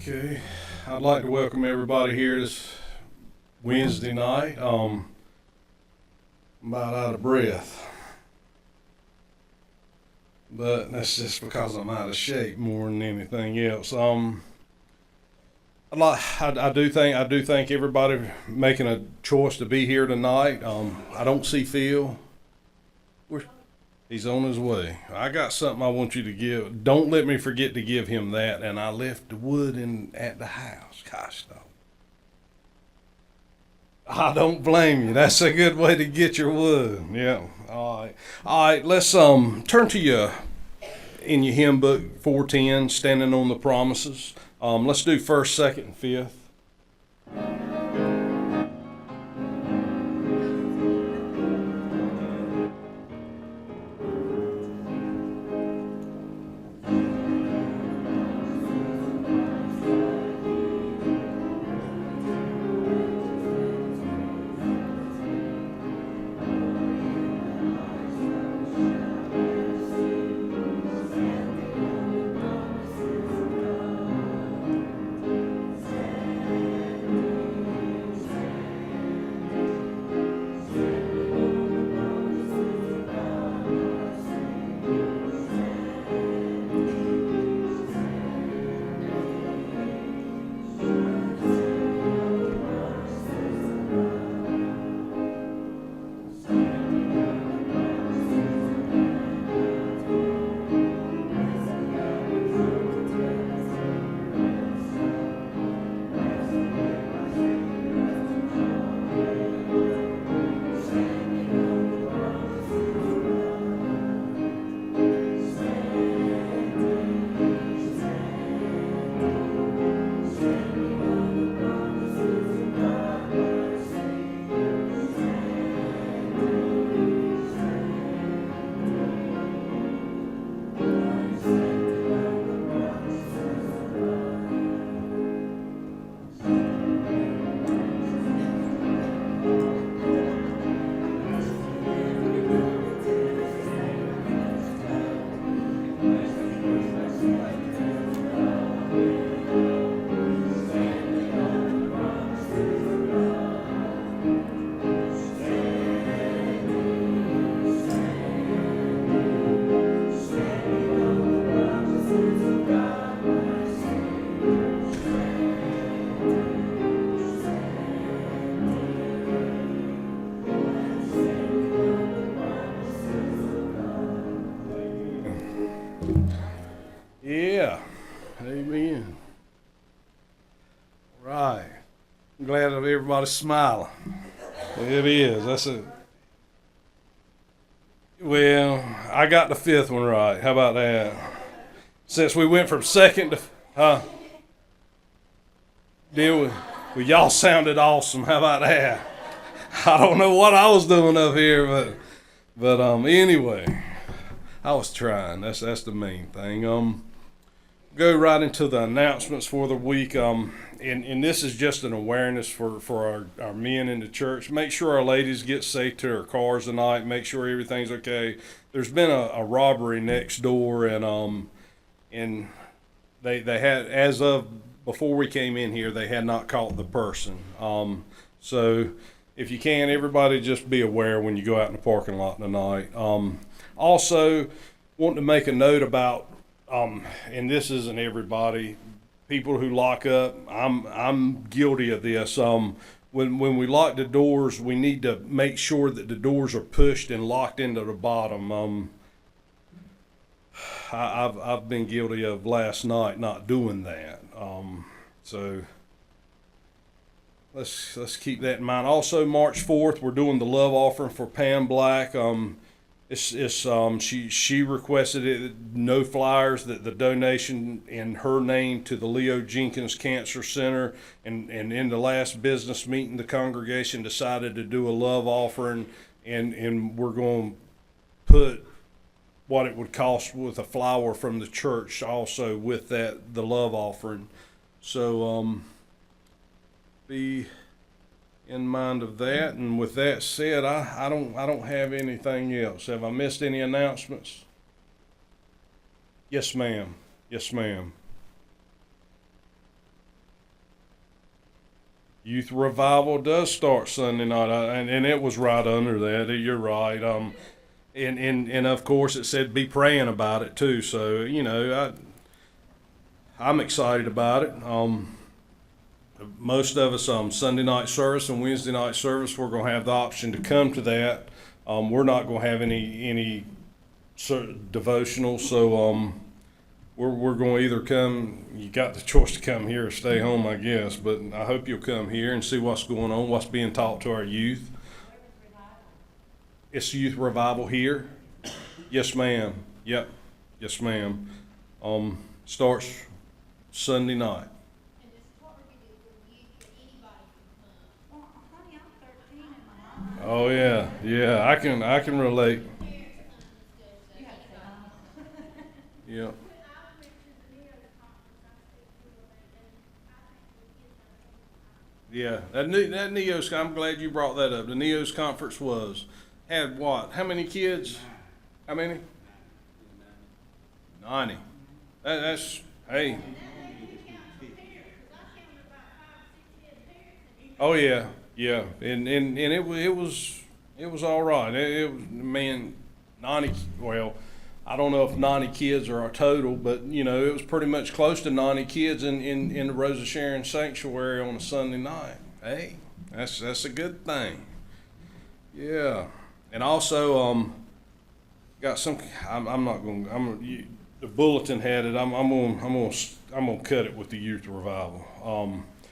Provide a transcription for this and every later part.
Okay, I'd like to welcome everybody here this Wednesday night. I'm about out of breath, but that's just because I'm out of shape more than anything else. I do thank everybody for making a choice to be here tonight. I don't see Phil. He's on his way. I got something I want you to give. Don't let me forget to give him that. And I left the wood at the house. Gosh, no. I don't blame you. That's a good way to get your wood. Yeah. All right. All right. Let's turn to you in your hymn book 410, standing on the promises. Let's do first, second, and fifth. Yeah, amen. Right. I'm glad that everybody's smiling. It is. That's it. Well, I got the fifth one right. How about that? Since we went from second to, did we? Well, y'all sounded awesome. How about that? I don't know what I was doing up here, but anyway, I was trying. That's the main thing. Go right into the announcements for the week. And this is just an awareness for our men in the church. Make sure our ladies get safe to their cars tonight. Make sure everything's okay. There's been a robbery next door, and they had, as of before we came in here, they had not caught the person. So if you can, everybody just be aware when you go out in the parking lot tonight. Also, want to make a note about, and this isn't everybody, people who lock up. I'm guilty of this. When we lock the doors, we need to make sure that the doors are pushed and locked into the bottom. I've been guilty of last night not doing that. So let's keep that in mind. Also, March 4th, we're doing the love offering for Pam Black. She requested it, no flyers, that the donation in her name to the Leo Jenkins Cancer Center, and in the last business meeting, the congregation decided to do a love offering, and we're going to put what it would cost with a flower from the church also with the love offering. So be in mind of that. And with that said, I don't have anything else. Have I missed any announcements? Yes, ma'am. Yes, ma'am. Youth revival does start Sunday night, and it was right under that. You're right. And of course it said be praying about it too. So I'm excited about it. Most of us Sunday night service and Wednesday night service, we're going to have the option to come to that. We're not going to have any devotional, so we're going to either come. You got the choice to come here or stay home, I guess. But I hope you'll come here and see what's going on, what's being taught to our youth. It's youth revival here. Yes, ma'am. Yep. Yes, ma'am. Starts Sunday night. Oh yeah, yeah. I can relate. Yeah. Yeah, that Neos. I'm glad you brought that up. The Neos conference had what? How many kids? How many? 90. That's hey. Oh yeah, yeah, and it was all right. It was man, 90. Well, I don't know if 90 kids are our total, but it was pretty much close to 90 kids in the Rosa Sharon Sanctuary on a Sunday night. Hey, that's a good thing. Yeah, and also got some. I'm not going. The bulletin had it. I'm gonna cut it with the youth revival.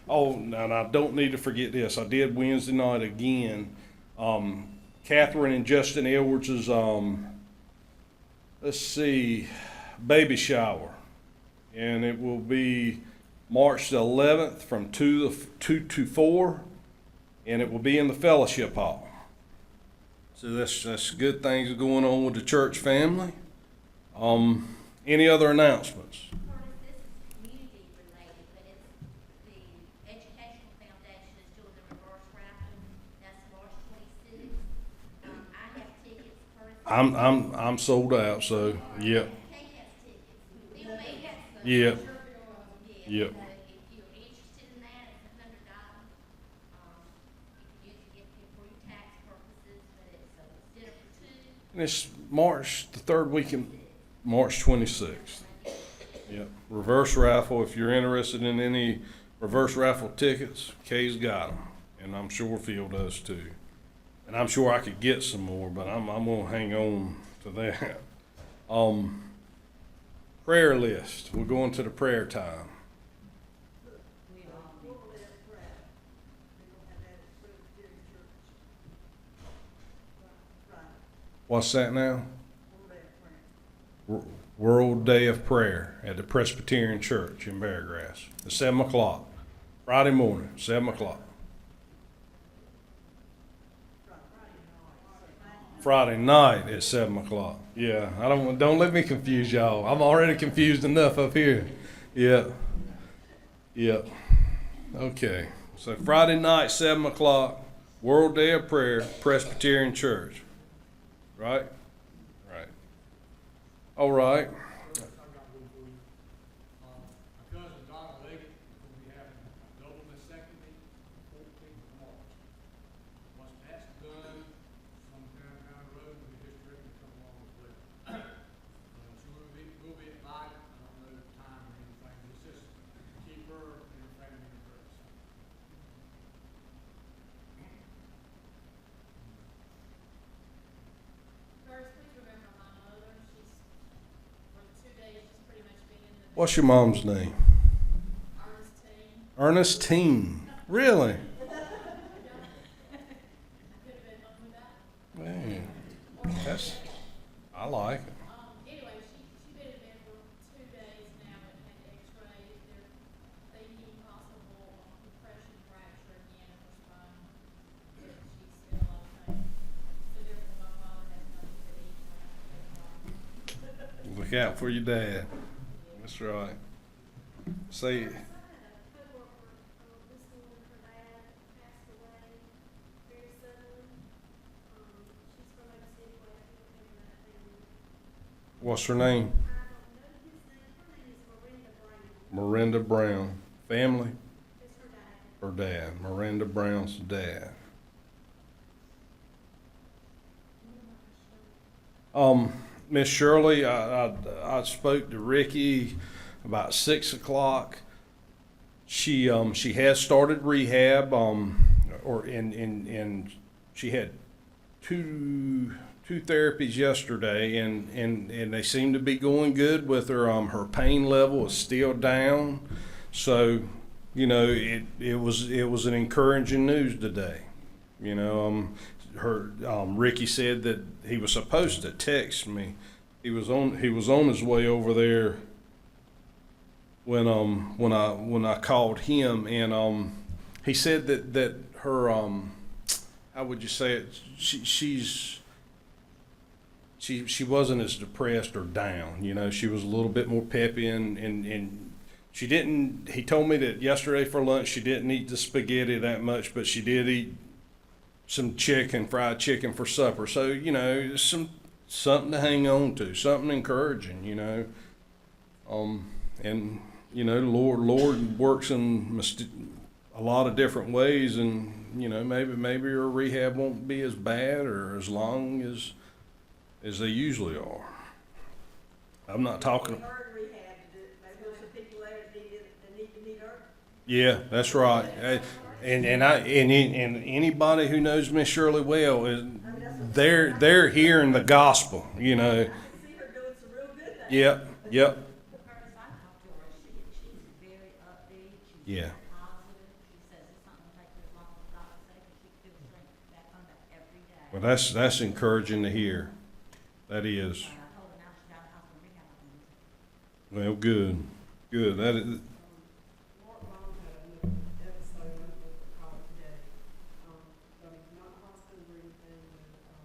Oh, and I don't need to forget this. I did Wednesday night again. Catherine and Justin Edwards's let's see, baby shower, and it will be March the 11th from 2 to 4, and it will be in the fellowship hall. So that's good things going on with the church family. Any other announcements? I'm sold out. So yep, yep, yep. And it's March, the third week in March 26th. Yep. Reverse raffle. If you're interested in any reverse raffle tickets, Kay's got them, and I'm sure Phil does too. And I'm sure I could get some more, but I'm gonna hang on to that. Prayer list. We're going to the prayer time. What's that now? World Day of Prayer at the Presbyterian Church in Beargrass at 7 o'clock. Friday morning, 7 o'clock. Friday night at 7 o'clock. Yeah, don't let me confuse y'all. I'm already confused enough up here. Yeah. Yep. Okay. So Friday night, 7 o'clock, World Day of Prayer, Presbyterian Church. Right? Right. All right. What's your mom's name? Ernestine. Really? Man, I like it. Look out for your dad. That's right. Say, what's her name? Miranda Brown. Family? Her dad, Miranda Brown's dad. Miss Shirley, I spoke to Ricky about 6 o'clock. She has started rehab. Or in she had two therapies yesterday, and they seem to be going good with her. Her pain level is still down, so it was an encouraging news today. Her Ricky said that he was supposed to text me. He was on his way over there when I called him, and he said that her how would you say it? She wasn't as depressed or down. She was a little bit more peppy, and she didn't. He told me that yesterday for lunch she didn't eat the spaghetti that much, but she did eat some fried chicken for supper. So something to hang on to, something encouraging. And Lord works in a lot of different ways, and maybe her rehab won't be as bad or as long as they usually are. I'm not talking. Yeah, that's right. And anybody who knows Miss Shirley well they're hearing the gospel. Yep. Yeah. Well, that's encouraging to hear. That is. Well, good. That is.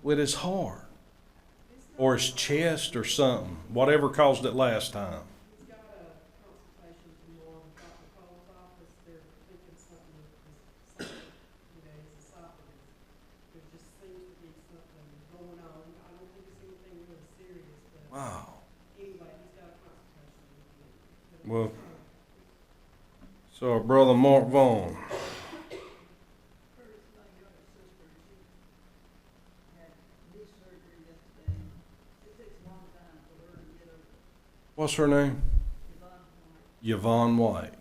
Well, it's hard, or his chest, or something. Whatever caused it last time. Wow. Well, so our brother Mark Vaughn. What's her name? Yvonne White.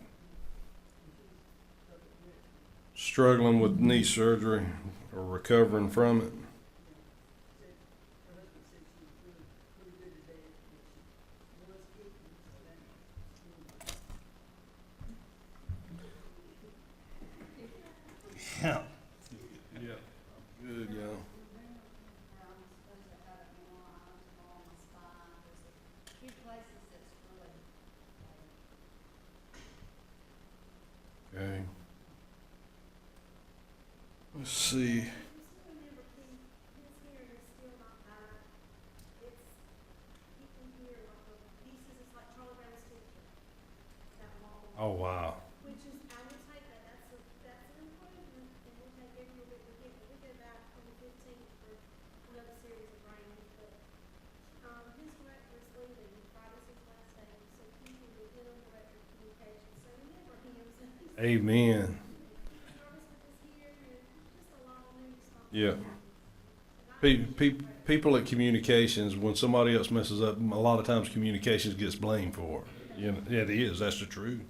Struggling with knee surgery or recovering from it. Yeah. Yeah. Good, yeah. Okay. Let's see. Oh wow. Amen. Yeah. People at communications, when somebody else messes up, a lot of times communications gets blamed for it. It is. That's the truth,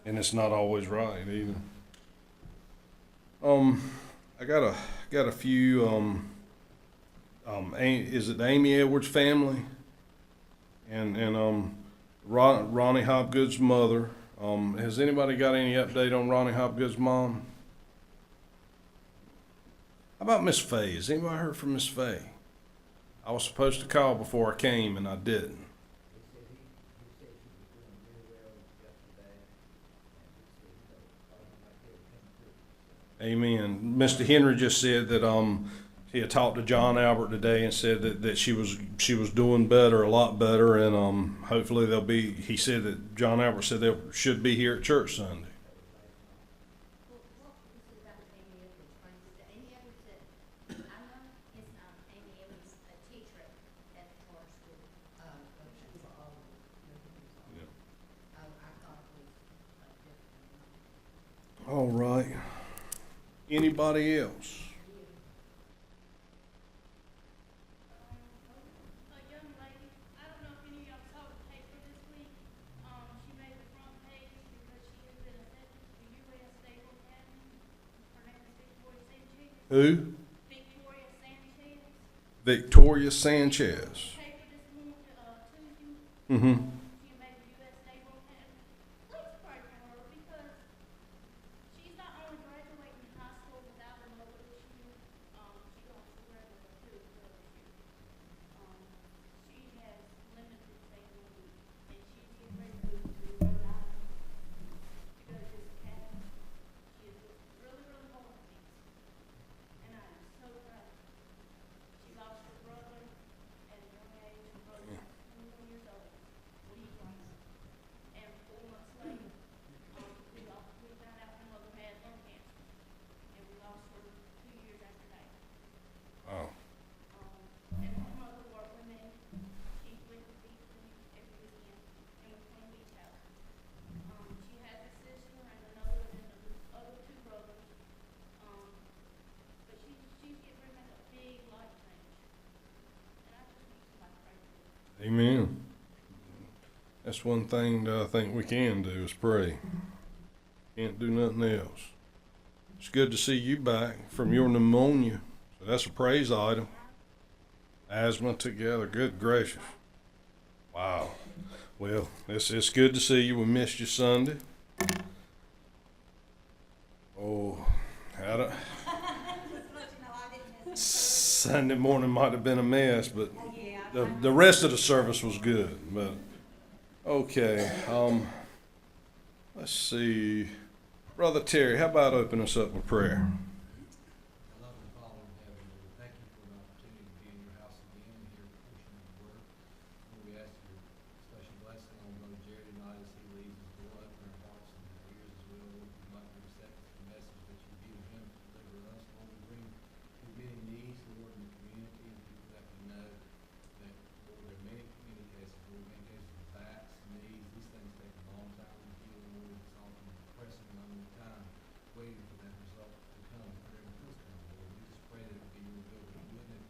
and it's not always right either. I got a few. Is it the Amy Edwards family? And Ronnie Hopgood's mother. Has anybody got any update on Ronnie Hopgood's mom? How about Miss Fay? Has anybody heard from Miss Fay? I was supposed to call before I came, and I didn't. Amen. Mr. Henry just said that he had talked to John Albert today and said that she was doing better, a lot better, and hopefully they'll be. He said that John Albert said they should be here at church Sunday. All right. anybody else? A young lady, I don't know if any of y'all saw the paper this week. She made the front page because she has been accepted to the U.S. Naval Academy. Her name is Victoria Sanchez. Who? Victoria Sanchez. Victoria Sanchez. Paper this morning, Tuesday. Mm-hmm. She made the U.S. Naval Academy. Please pray for her because she's not only graduating high school without another issue, she also graduated too with another issue. She has limited stability, and she's getting ready to move to Rhode Island to go to this academy. She is really, really hard at this, and I am so proud. She lost her brother at a young age. Her brother was 21 years old when he drowned, and 4 months later, we found out her mother had lung cancer, and we lost her 2 years after that. Oh. And her mother worked with me. She went to beach with me every weekend and we cleaned beach house. She has a sister and another and the other 2 brothers. But she's getting ready to make a big life change. And I just need somebody to pray for her. Amen. That's one thing that I think we can do is pray. Can't do nothing else. It's good to see you back from your pneumonia. So that's a praise item. Asthma together. Good gracious. Wow. Well, it's good to see you. We missed you Sunday. Oh, had a Sunday morning might have been a mess, but the rest of the service was good. But okay, let's see, Brother Terry, how about open us up with prayer? Loving Father in heaven, Lord, thank you for the opportunity to be in your house again and hear a portion of the word. Lord, we ask your special blessing on Brother Jerry tonight as he leaves his door, open our hearts and our ears as well. Lord, we might be receptive to the message that you've given him to deliver us. Lord, we bring your many needs, Lord, in the community and people that we know that, Lord, there are many community cases, Lord, many cases of backs, knees, these things take a long time to heal, Lord. It's often a depressing amount of time waiting for that result to come, whenever it does come, Lord. We just pray that it would be your will to do it,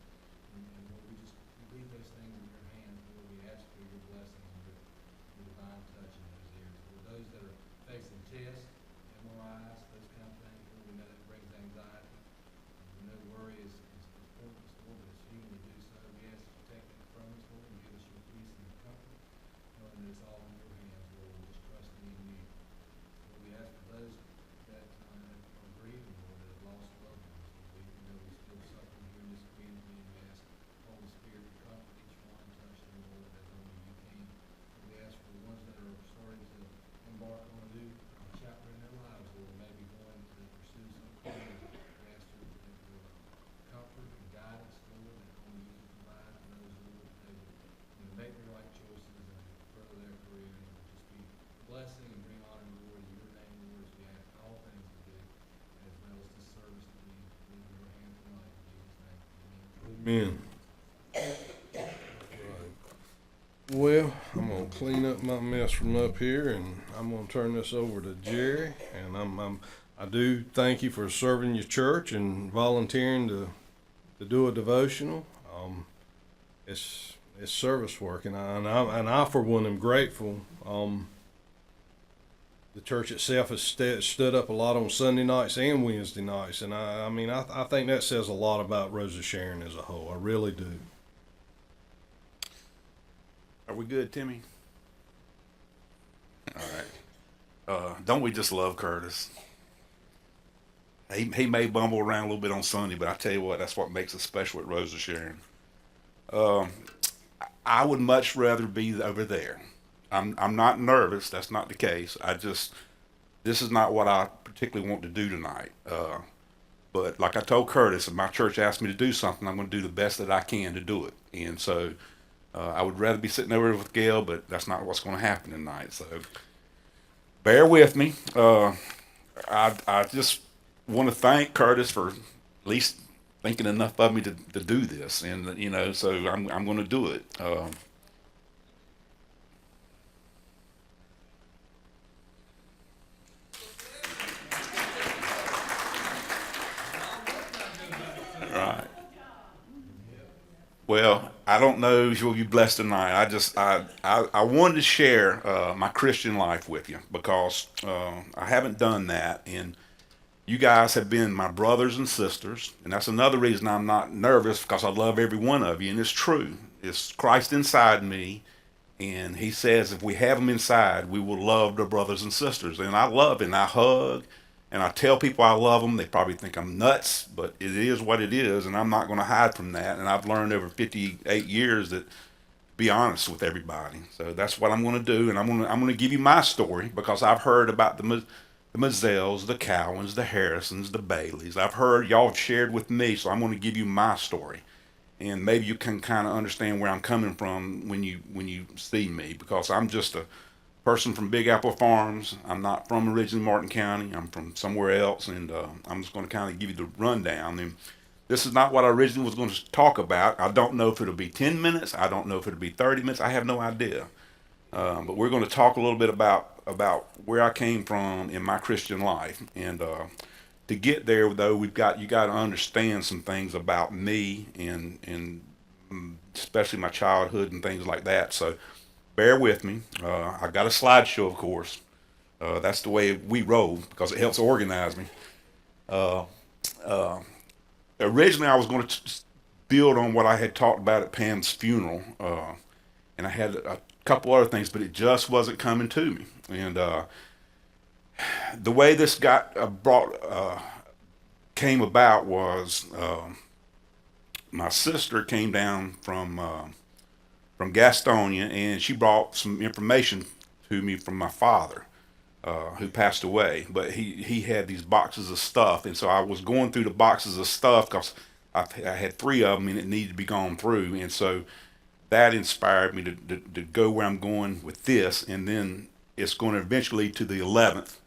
and Lord, we leave those things in your hands, Lord. We ask for your blessing and your divine touch in those areas. Lord, those that are facing tests, MRIs, those kind of things, Lord, we know that brings anxiety. We know worry is pointless, Lord, but it's human to do so. We ask that you take it from us, Lord, and give us your peace and your comfort, knowing that it's all in your hands, Lord. We're just trusting in you. Lord, we ask for those that are grieving, Lord, that have lost loved ones. Lord, we know we still suffering here in this community, and we ask Holy Spirit to comfort each one, touch them, Lord, as only you can. Lord, we ask for the ones that are starting to embark on a new chapter in their lives, Lord, maybe going to pursue some career. We ask for comfort and guidance, Lord, that only you can provide for those, Lord, that they would make the right choices and further their career, and it would just be a blessing and bring honor and glory to your name, Lord, as we ask all things to do, as well as this service to be in your hands tonight, in Jesus' name. Amen. Amen. Well, I'm gonna clean up my mess from up here, and I'm gonna turn this over to Jerry. And I do thank you for serving your church and volunteering to do a devotional. It's service work, and I for one am grateful. The church itself has stood up a lot on Sunday nights and Wednesday nights, and I think that says a lot about Rosa Sharon as a whole. I really do. Are we good, Timmy? All right. Don't we just love Curtis? He may bumble around a little bit on Sunday, but I tell you what, that's what makes it special at Rosa Sharon. I would much rather be over there. I'm not nervous. That's not the case. This is not what I particularly want to do tonight. But like I told Curtis, if my church asked me to do something, I'm going to do the best that I can to do it. And so I would rather be sitting over with Gail, but that's not what's going to happen tonight. So bear with me. I just want to thank Curtis for at least thinking enough of me to do this, and so I'm going to do it. Well, I don't know if you'll be blessed tonight. I wanted to share my Christian life with you because I haven't done that, and you guys have been my brothers and sisters, and that's another reason I'm not nervous because I love every one of you, and it's true. It's Christ inside me, and He says if we have Him inside, we will love the brothers and sisters, and I love and I hug. And I tell people I love them. They probably think I'm nuts, but it is what it is, and I'm not going to hide from that. And I've learned over 58 years that be honest with everybody. So that's what I'm going to do, and I'm going to give you my story because I've heard about the Mazzells, the Cowans, the Harrisons, the Baileys. I've heard y'all have shared with me, so I'm going to give you my story, and maybe you can kind of understand where I'm coming from when you see me because I'm just a person from Big Apple Farms. I'm not from originally Martin County. I'm from somewhere else, and I'm just going to kind of give you the rundown. And this is not what I originally was going to talk about. I don't know if it'll be 10 minutes. I don't know if it'll be 30 minutes. I have no idea. But we're going to talk a little bit about where I came from in my Christian life. And to get there, though, you got to understand some things about me and especially my childhood and things like that. So bear with me. I got a slideshow, of course. That's the way we roll because it helps organize me. Uh, uh, Originally, I was going to build on what I had talked about at Pam's funeral, and I had a couple other things, but it just wasn't coming to me. And the way this got came about was my sister came down from Gastonia, and she brought some information to me from my father, who passed away. But he had these boxes of stuff, and so I was going through the boxes of stuff because I had three of them, and it needed to be gone through. And so that inspired me to go where I'm going with this, and then it's going to eventually to the 11th,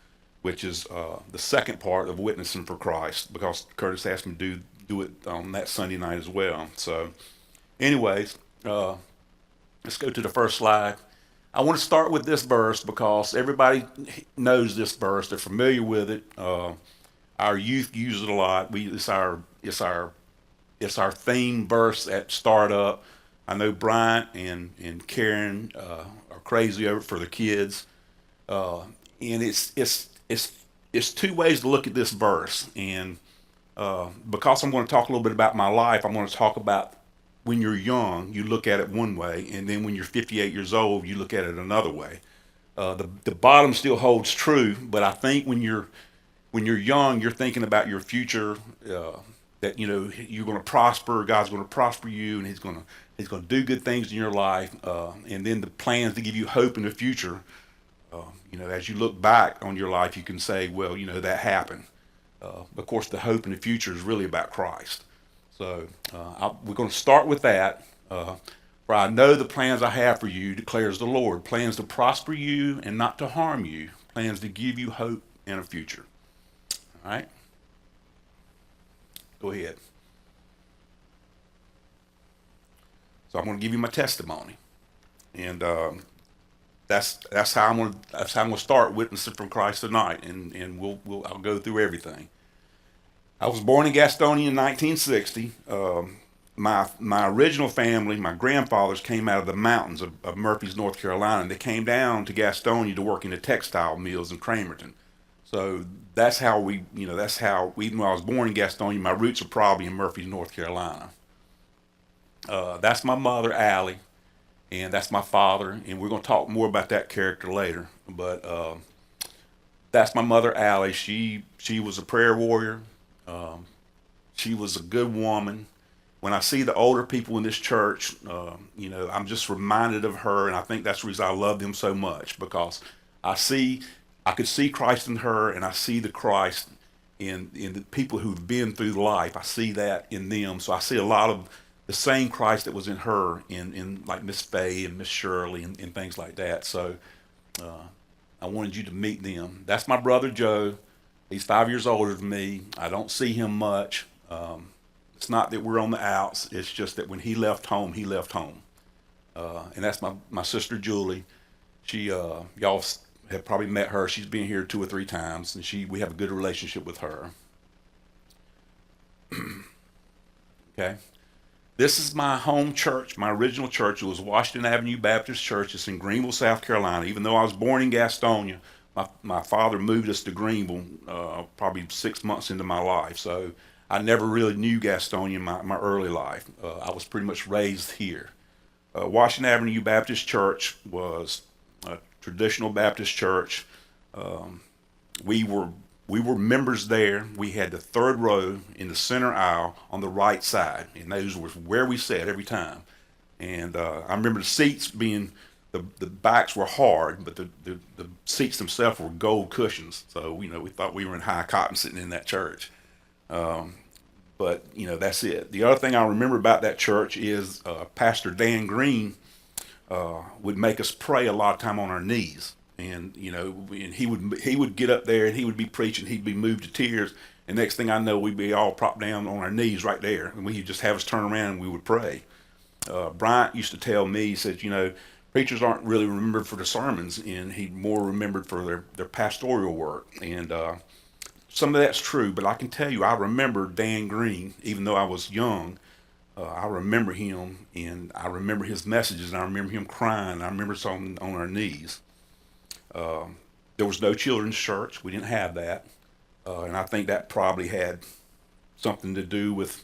which is the second part of Witnessing for Christ, because Curtis asked me to do it on that Sunday night as well. So, anyways. Let's go to the first slide. I want to start with this verse because everybody knows this verse. They're familiar with it. Our youth use it a lot. It's our theme verse at startup. I know Bryant and Karen are crazy over it for the kids. And it's two ways to look at this verse. And because I'm going to talk a little bit about my life, I'm going to talk about when you're young, you look at it one way, and then when you're 58 years old, you look at it another way. The bottom still holds true, but I think when you're young, you're thinking about your future, that you're going to prosper. God's going to prosper you, and He's going to do good things in your life, and then the plans to give you hope in the future. As you look back on your life, you can say, well, that happened. Of course, the hope in the future is really about Christ. So we're going to start with that. For I know the plans I have for you, declares the Lord. Plans to prosper you and not to harm you. Plans to give you hope and a future. All right? Go ahead. So I'm going to give you my testimony. And that's how I'm going to start Witnessing from Christ tonight. And I'll go through everything. I was born in Gastonia in 1960. My original family, my grandfathers, came out of the mountains of Murphys, North Carolina, and they came down to Gastonia to work in the textile mills in Cramerton. So that's how even though I was born in Gastonia, my roots are probably in Murphys, North Carolina. That's my mother, Allie, and that's my father, and we're going to talk more about that character later. But that's my mother, Allie. She was a prayer warrior. She was a good woman. When I see the older people in this church, I'm just reminded of her, and I think that's the reason I love them so much, because I could see Christ in her, and I see the Christ in the people who've been through life. I see that in them. So I see a lot of the same Christ that was in her, in like Miss Faye and Miss Shirley and things like that. So I wanted you to meet them. That's my brother Joe. He's 5 years older than me. I don't see him much. It's not that we're on the outs. It's just that when he left home, he left home. And that's my sister Julie. She y'all have probably met her. She's been here 2 or 3 times, and we have a good relationship with her. Okay. This is my home church, my original church. It was Washington Avenue Baptist Church. It's in Greenville, South Carolina. Even though I was born in Gastonia, my father moved us to Greenville probably 6 months into my life. So I never really knew Gastonia in my early life. I was pretty much raised here. Washington Avenue Baptist Church was a traditional Baptist church. We were members there. We had the third row in the center aisle on the right side, and those were where we sat every time. And I remember the seats being the backs were hard, but the seats themselves were gold cushions. So we thought we were in high cotton sitting in that church. But that's it. The other thing I remember about that church is Pastor Dan Green would make us pray a lot of time on our knees. And and he would get up there and he would be preaching. He'd be moved to tears. And next thing I know, we'd be all propped down on our knees right there, and we'd just have us turn around and we would pray. Bryant used to tell me, he said, preachers aren't really remembered for the sermons, and he more remembered for their pastoral work. And some of that's true, but I can tell you, I remember Dan Green, even though I was young. I remember him, and I remember his messages, and I remember him crying. I remember us on our knees. There was no children's church. We didn't have that. And I think that probably had something to do with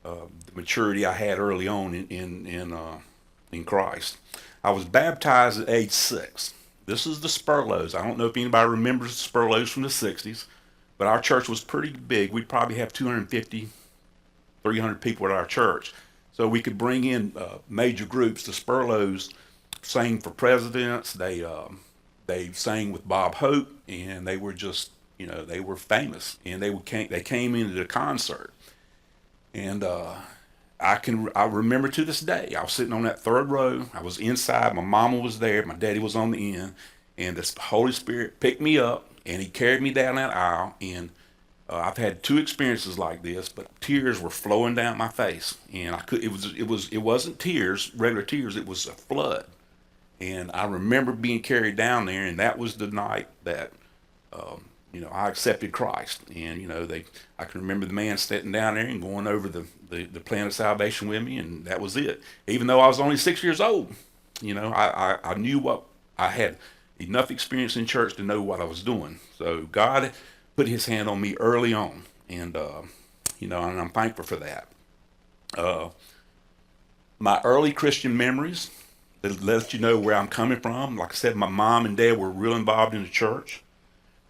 the maturity I had early on in Christ. I was baptized at age 6. This is the Spurlows. I don't know if anybody remembers the Spurlows from the 60s, but our church was pretty big. We'd probably have 250, 300 people at our church. So we could bring in major groups. The Spurlows sang for presidents. They sang with Bob Hope, and they were just, they were famous. And they came into the concert. And I remember to this day, I was sitting on that third row. I was inside. My mama was there. My daddy was on the end. And the Holy Spirit picked me up, and he carried me down that aisle. And I've had 2 experiences like this, but tears were flowing down my face. And it wasn't tears, regular tears. It was a flood. And I remember being carried down there, and that was the night that, I accepted Christ. And, I can remember the man sitting down there and going over the plan of salvation with me, and that was it. Even though I was only 6 years old, I knew what I had enough experience in church to know what I was doing. So God put his hand on me early on, and, and I'm thankful for that. My early Christian memories, that lets you know where I'm coming from. Like I said, my mom and dad were real involved in the church.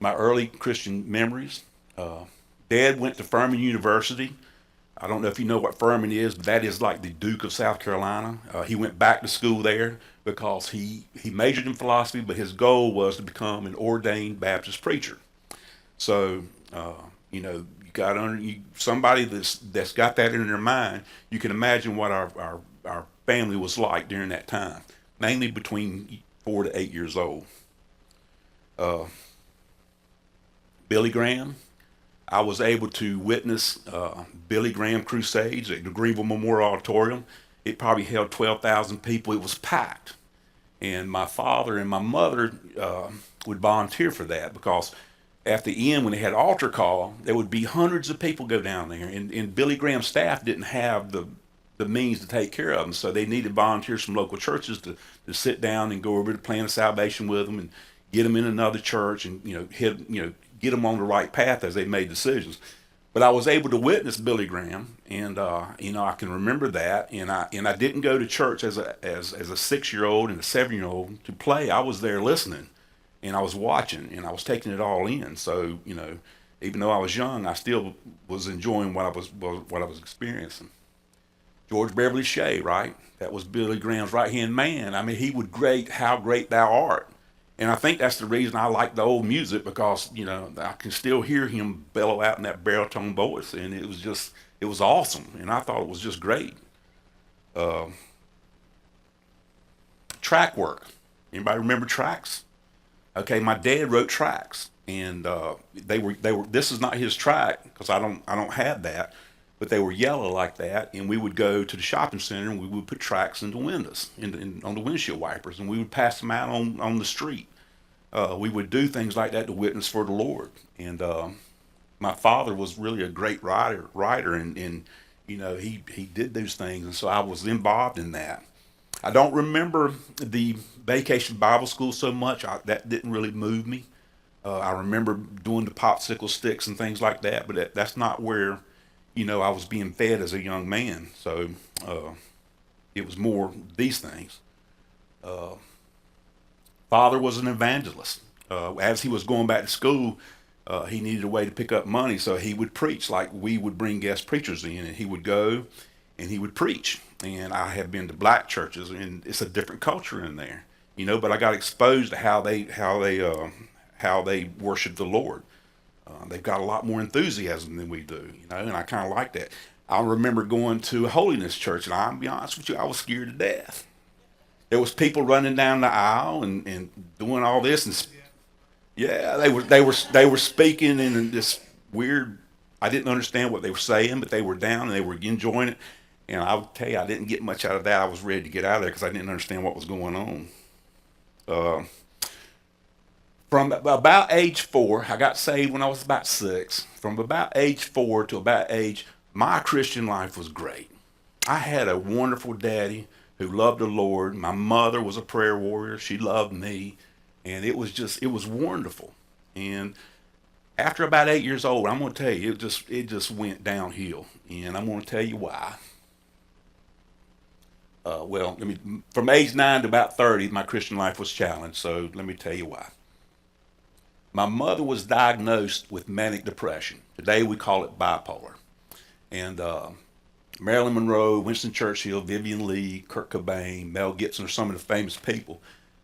My early Christian memories. Dad went to Furman University. I don't know if you know what Furman is, but that is like the Duke of South Carolina. He went back to school there because he majored in philosophy, but his goal was to become an ordained Baptist preacher. So, you got somebody that's got that in their mind. You can imagine what our family was like during that time, mainly between 4 to 8 years old. Billy Graham, I was able to witness Billy Graham crusades at the Greenville Memorial Auditorium. It probably held 12,000 people. It was packed. And my father and my mother would volunteer for that, because at the end, when they had altar call, there would be hundreds of people go down there. And Billy Graham's staff didn't have the means to take care of them, so they needed volunteers from local churches to sit down and go over the plan of salvation with them and get them in another church and get them on the right path as they made decisions. But I was able to witness Billy Graham, and I can remember that. And I didn't go to church as a 6-year-old and a 7-year-old to play. I was there listening, and I was watching, and I was taking it all in. So even though I was young, I still was enjoying what I was experiencing. George Beverly Shea, right? That was Billy Graham's right-hand man. I mean, he would grate "How Great Thou Art." And I think that's the reason I like the old music, because, I can still hear him bellow out in that baritone voice. And it was awesome. And I thought it was just great. Track work. Anybody remember tracks? Okay, my dad wrote tracks, and they were. This is not his track, because I don't have that. But they were yellow like that, and we would go to the shopping center and we would put tracks in the windows, on the windshield wipers, and we would pass them out on the street. We would do things like that to witness for the Lord. And my father was really a great writer, and he did those things, and so I was involved in that. I don't remember the vacation Bible school so much. That didn't really move me. I remember doing the popsicle sticks and things like that, but that's not where, I was being fed as a young man. So it was more these things. Father was an evangelist. As he was going back to school, he needed a way to pick up money, so he would preach. Like, we would bring guest preachers in, and he would go and he would preach. And I have been to black churches, and it's a different culture in there, But I got exposed to how they worship the Lord. They've got a lot more enthusiasm than we do, and I kind of like that. I remember going to a holiness church, and I'll be honest with you, I was scared to death. There was people running down the aisle and doing all this, and yeah, they were speaking in this weird. I didn't understand what they were saying, but they were down and they were enjoying it. And I would tell you, I didn't get much out of that. I was ready to get out of there because I didn't understand what was going on. From about age 4, I got saved when I was about 6. From about age 4 to my Christian life was great. I had a wonderful daddy who loved the Lord. My mother was a prayer warrior. She loved me. And it was wonderful. And after about 8 years old, I'm going to tell you, it just went downhill. And I'm going to tell you why. From age 9 to about 30, my Christian life was challenged. So let me tell you why. My mother was diagnosed with manic depression. Today we call it bipolar. And Marilyn Monroe, Winston Churchill, Vivian Leigh, Kurt Cobain, Mel Gibson are some of the famous people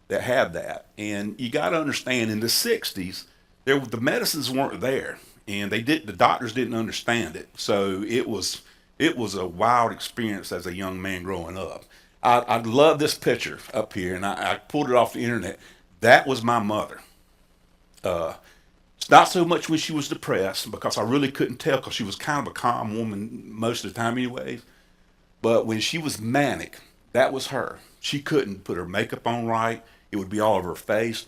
that have that. And you got to understand, in the 60s, the medicines weren't there, and the doctors didn't understand it. So it was a wild experience as a young man growing up. I love this picture up here, and I pulled it off the internet. That was my mother. It's not so much when she was depressed, because I really couldn't tell, because she was kind of a calm woman most of the time anyways. But when she was manic, that was her. She couldn't put her makeup on right. It would be all over her face.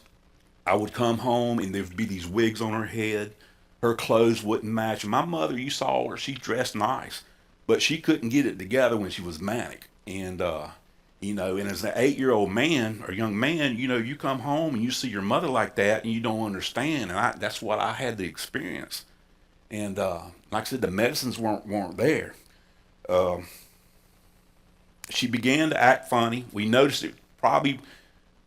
I would come home and there would be these wigs on her head. Her clothes wouldn't match. My mother, you saw her, she dressed nice, but she couldn't get it together when she was manic. And, and as an 8-year-old man or young man, you come home and you see your mother like that and you don't understand. And that's what I had to experience. And like I said, the medicines weren't there. She began to act funny. We noticed it probably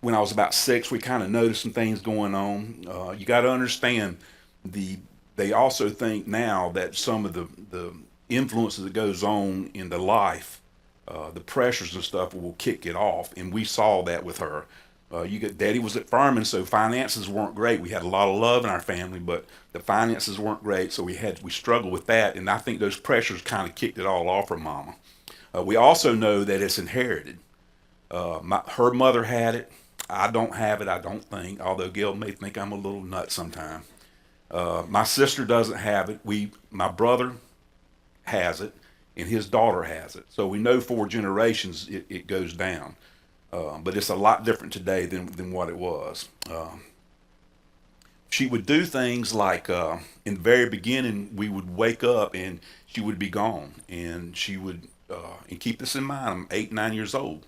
when I was about 6. We kind of noticed some things going on. You got to understand, they also think now that some of the influences that goes on in the life, the pressures and stuff will kick it off, and we saw that with her. Daddy was at farming, so finances weren't great. We had a lot of love in our family, but the finances weren't great, so we struggled with that, and I think those pressures kind of kicked it all off her mama. We also know that it's inherited. Her mother had it. I don't have it, I don't think, although Gail may think I'm a little nuts sometimes. My sister doesn't have it. My brother has it, and his daughter has it. So we know 4 generations it goes down. But it's a lot different today than what it was. She would do things like, in the very beginning, we would wake up and she would be gone. And she would, and keep this in mind, I'm 8, 9 years old.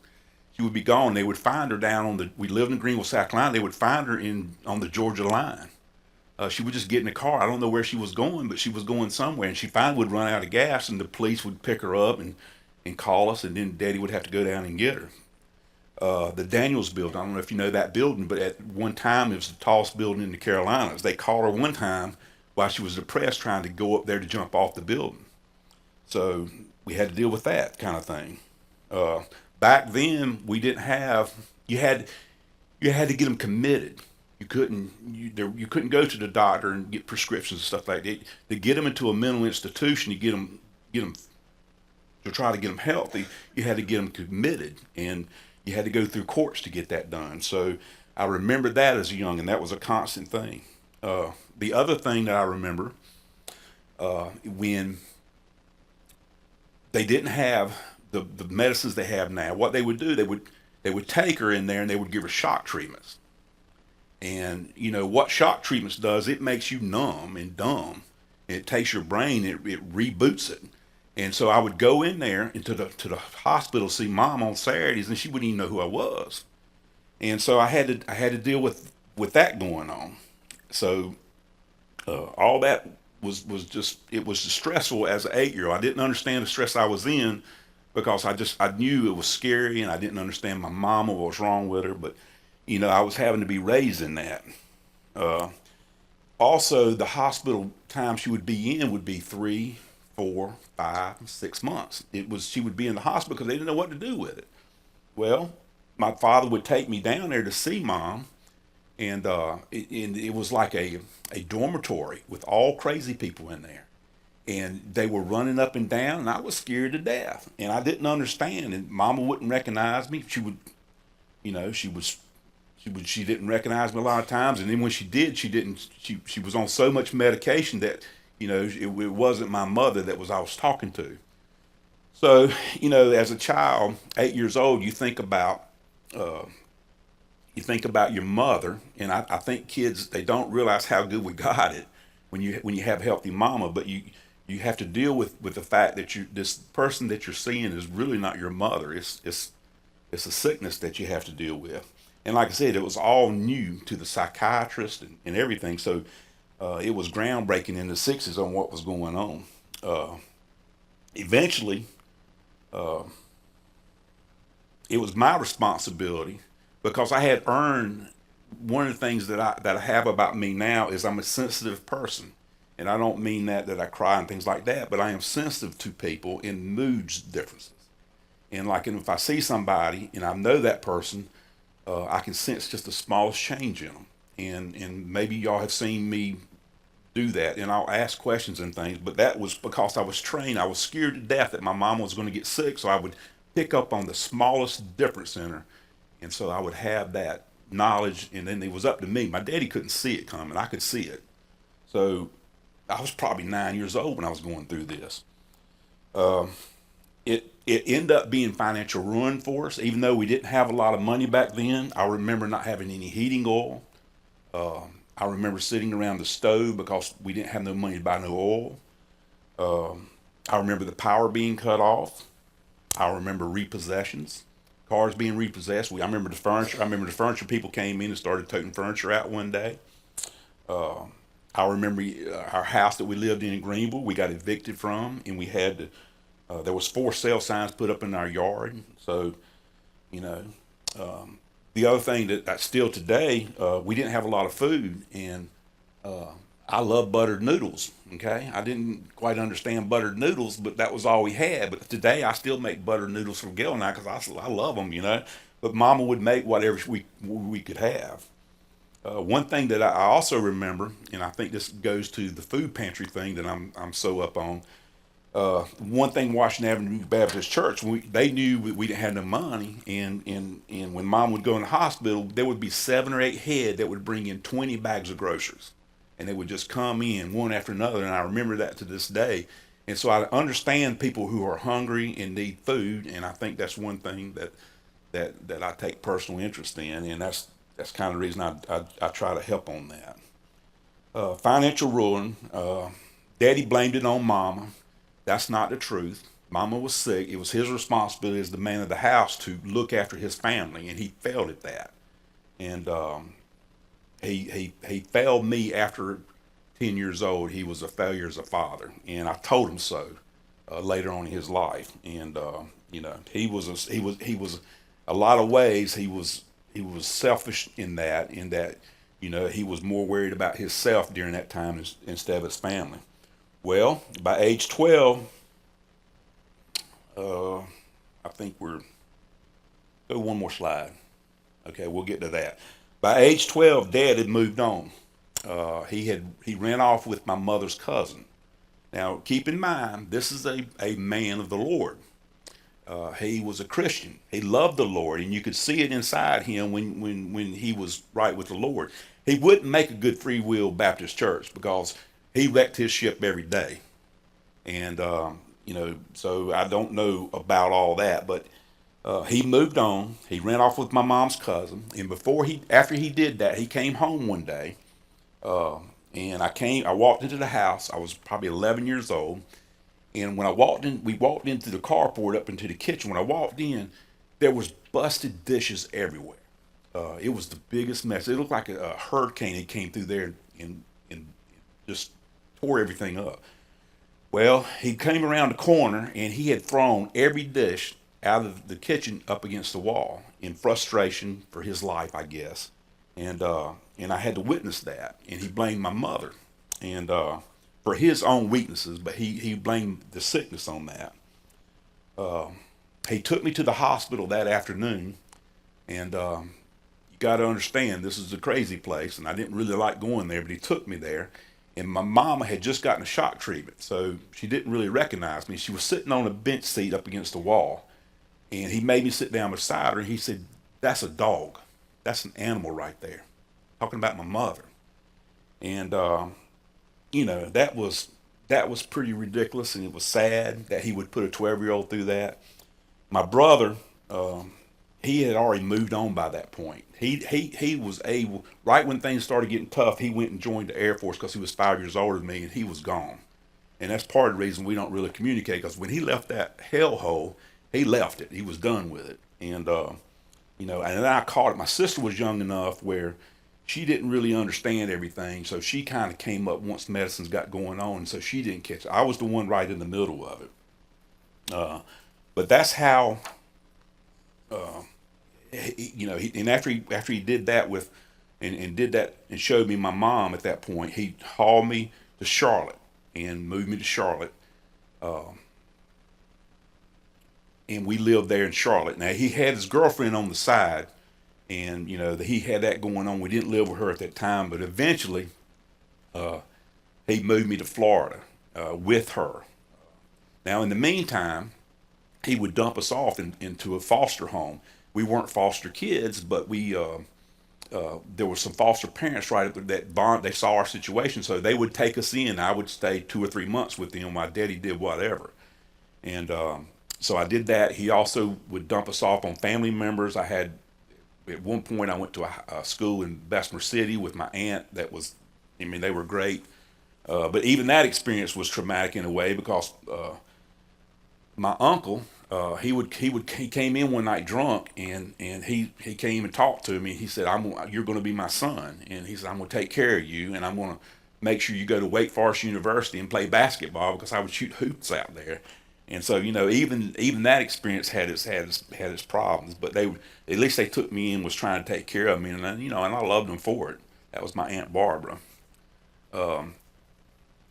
She would be gone. They would find her we lived in Greenville, South Carolina. They would find her on the Georgia line. She would just get in the car. I don't know where she was going, but she was going somewhere. And she finally would run out of gas, and the police would pick her up and call us, and then Daddy would have to go down and get her. The Daniels building, I don't know if you know that building, but at one time it was the tallest building in the Carolinas. They called her one time while she was depressed trying to go up there to jump off the building. So we had to deal with that kind of thing. Back then, we didn't have, you had to get them committed. You couldn't go to the doctor and get prescriptions and stuff like that. To get them into a mental institution, you get them to try to get them healthy, you had to get them committed, and you had to go through courts to get that done. So I remember that as a young, and that was a constant thing. The other thing that I remember, when they didn't have the medicines they have now, what they would do, they would take her in there and they would give her shock treatments. And what shock treatments does, it makes you numb and dumb. It takes your brain, it reboots it. And so I would go in there into the hospital to see mom on Saturdays, and she wouldn't even know who I was. And so I had to deal with that going on. So all that was just, it was stressful as an 8 year old. I didn't understand the stress I was in because I knew it was scary, and I didn't understand my mama, what was wrong with her. But I was having to be raised in that. Uh, Also, the hospital time she would be in would be 3, 4, 5, 6 months. She would be in the hospital because they didn't know what to do with it. Well, my father would take me down there to see mom, and it was like a dormitory with all crazy people in there, and they were running up and down, and I was scared to death, and I didn't understand. And mama wouldn't recognize me. She would, she didn't recognize me a lot of times, and then when she did, she didn't. She was on so much medication that it wasn't my mother that I was talking to. So as a child, 8 years old, uh, you think about your mother, and I think kids, they don't realize how good we got it when you have a healthy mama, but you have to deal with the fact that this person that you're seeing is really not your mother. It's a sickness that you have to deal with. And like I said, it was all new to the psychiatrist and everything. So it was groundbreaking in the 60s on what was going on. Eventually, it was my responsibility because I had earned. One of the things that I have about me now is I'm a sensitive person. And I don't mean that I cry and things like that, but I am sensitive to people in moods differences. And if I see somebody and I know that person, I can sense just the smallest change in them. And maybe y'all have seen me do that, and I'll ask questions and things, but that was because I was trained. I was scared to death that my mom was going to get sick, so I would pick up on the smallest difference in her. And so I would have that knowledge, and then it was up to me. My daddy couldn't see it coming. I could see it. So I was probably 9 years old when I was going through this. It ended up being financial ruin for us, even though we didn't have a lot of money back then. I remember not having any heating oil. I remember sitting around the stove because we didn't have no money to buy no oil. I remember the power being cut off. I remember repossessions, cars being repossessed. I remember the furniture. I remember the furniture people came in and started toting furniture out one day. I remember our house that we lived in Greenville, we got evicted from, and we had to, there was 4 sale signs put up in our yard. So, the other thing that still today, we didn't have a lot of food, and I love buttered noodles. Okay, I didn't quite understand buttered noodles, but that was all we had. But today, I still make buttered noodles for Gail and I because I love them. But Mama would make whatever we could have. One thing that I also remember, and I think this goes to the food pantry thing that I'm so up on. One thing, Washington Avenue Baptist Church, they knew we didn't have no money, and when Mom would go in the hospital, there would be 7 or 8 head that would bring in 20 bags of groceries, and they would just come in one after another, and I remember that to this day. And so I understand people who are hungry and need food, and I think that's one thing that I take personal interest in, and that's kind of the reason I try to help on that. Financial ruin. Daddy blamed it on Mama. That's not the truth. Mama was sick. It was his responsibility as the man of the house to look after his family, and he failed at that. And he failed me after 10 years old. He was a failure as a father, and I told him so later on in his life. And he was a lot of ways he was selfish in that he was more worried about himself during that time instead of his family. Well, by age 12, I think go one more slide. Okay, we'll get to that. By age 12, Dad had moved on. He ran off with my mother's cousin. Now, keep in mind, this is a man of the Lord. He was a Christian. He loved the Lord, and you could see it inside him when he was right with the Lord. He wouldn't make a good Free Will Baptist church because he wrecked his ship every day. And, so I don't know about all that, but he moved on. He ran off with my mom's cousin. And after he did that, he came home one day. And I walked into the house. I was probably 11 years old. And when I walked in, we walked into the carport up into the kitchen. When I walked in, there was busted dishes everywhere. It was the biggest mess. It looked like a hurricane that came through there and just tore everything up. Well, he came around the corner and he had thrown every dish out of the kitchen up against the wall in frustration for his life, I guess. And I had to witness that. And he blamed my mother, and for his own weaknesses, but he blamed the sickness on that. He took me to the hospital that afternoon, and you got to understand, this is a crazy place, and I didn't really like going there, but he took me there. And my mama had just gotten a shock treatment, so she didn't really recognize me. She was sitting on a bench seat up against the wall, and he made me sit down beside her, and he said, "That's a dog. That's an animal right there." Talking about my mother. And, that was pretty ridiculous, and it was sad that he would put a 12-year-old through that. My brother, he had already moved on by that point. He was able, right when things started getting tough, he went and joined the Air Force because he was 5 years older than me, and he was gone. And that's part of the reason we don't really communicate, because when he left that hellhole, he left it. He was done with it. And, and then I caught it. My sister was young enough where she didn't really understand everything, so she kind of came up once medicines got going on, and so she didn't catch it. I was the one right in the middle of it. But that's how, and after he did that and did that and showed me my mom at that point, he hauled me to Charlotte and moved me to Charlotte. And we lived there in Charlotte. Now, he had his girlfriend on the side, and he had that going on. We didn't live with her at that time, but eventually he moved me to Florida with her. Now, in the meantime, he would dump us off into a foster home. We weren't foster kids, but there were some foster parents right up there that they saw our situation, so they would take us in. I would stay 2 or 3 months with them. My daddy did whatever. And so I did that. He also would dump us off on family members. At one point, I went to a school in Bessemer City with my aunt. They were great. But even that experience was traumatic in a way, because my uncle, he came in one night drunk, and he came and talked to me. He said, "You're going to be my son," and he said, "I'm going to take care of you, and I'm going to make sure you go to Wake Forest University and play basketball," because I would shoot hoops out there. And so, even that experience had its problems, but at least they took me in, was trying to take care of me, and and I loved them for it. That was my Aunt Barbara.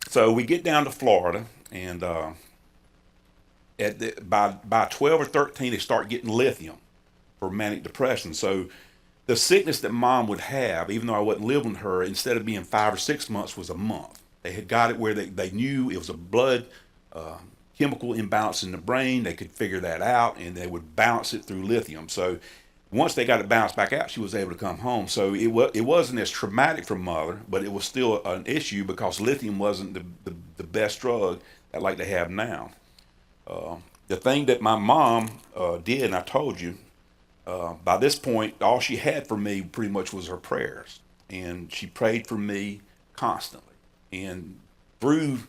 So we get down to Florida, and by 12 or 13, they start getting lithium for manic depression. So the sickness that Mom would have, even though I wasn't living with her, instead of being 5 or 6 months, was a month. They had got it where they knew it was a blood chemical imbalance in the brain. They could figure that out, and they would balance it through lithium. So once they got it bounced back out, she was able to come home. So it wasn't as traumatic for Mother, but it was still an issue because lithium wasn't the best drug like they have now. The thing that my mom did, and I told you, by this point, all she had for me pretty much was her prayers. And she prayed for me constantly. And through